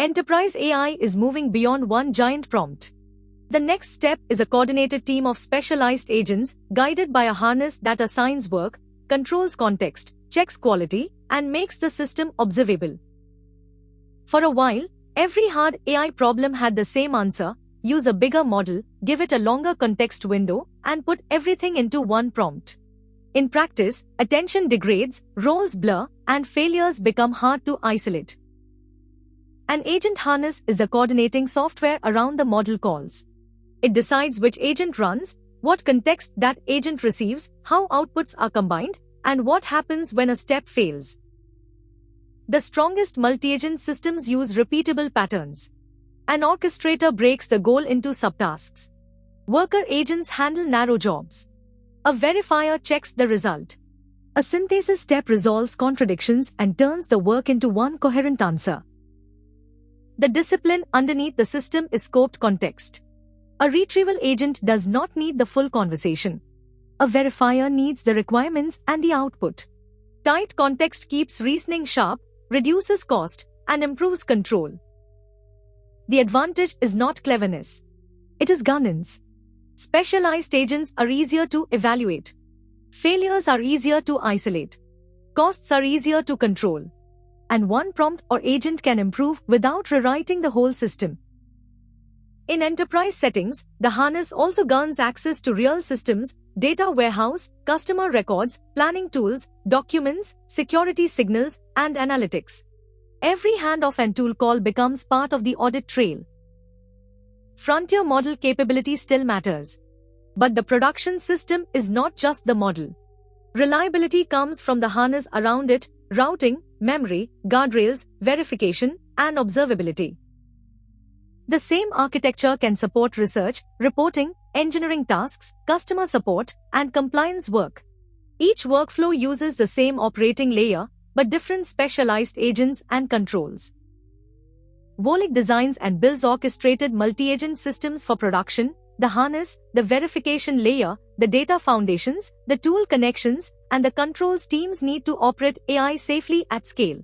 Enterprise AI is moving beyond one giant prompt. The next step is a coordinated team of specialized agents guided by a harness that assigns work, controls context, checks quality, and makes the system observable. For a while, every hard AI problem had the same answer: use a bigger model, give it a longer context window, and put everything into one prompt. In practice, attention degrades, roles blur, and failures become hard to isolate. An agent harness is the coordinating software around the model calls. It decides which agent runs, what context that agent receives, how outputs are combined, and what happens when a step fails. The strongest multi-agent systems use repeatable patterns. An orchestrator breaks the goal into subtasks. Worker agents handle narrow jobs. A verifier checks the result. A synthesis step resolves contradictions and turns the work into one coherent answer. The discipline underneath the system is scoped context. A retrieval agent does not need the full conversation. A verifier needs the requirements and the output. Tight context keeps reasoning sharp, reduces cost, and improves control. The advantage is not cleverness. It is governance. Specialized agents are easier to evaluate. Failures are easier to isolate. Costs are easier to control. And one prompt or agent can improve without rewriting the whole system. In enterprise settings, the harness also gains access to real systems, data warehouse, customer records, planning tools, documents, security signals, and analytics. Every handoff and tool call becomes part of the audit trail. Frontier model capability still matters. But the production system is not just the model. Reliability comes from the harness around it: routing, memory, guardrails, verification, and observability. The same architecture can support research, reporting, engineering tasks, customer support, and compliance work. Each workflow uses the same operating layer, but different specialized agents and controls. Volek designs and builds orchestrated multi-agent systems for production: the harness, the verification layer, the data foundations, the tool connections, and the controls teams need to operate AI safely at scale.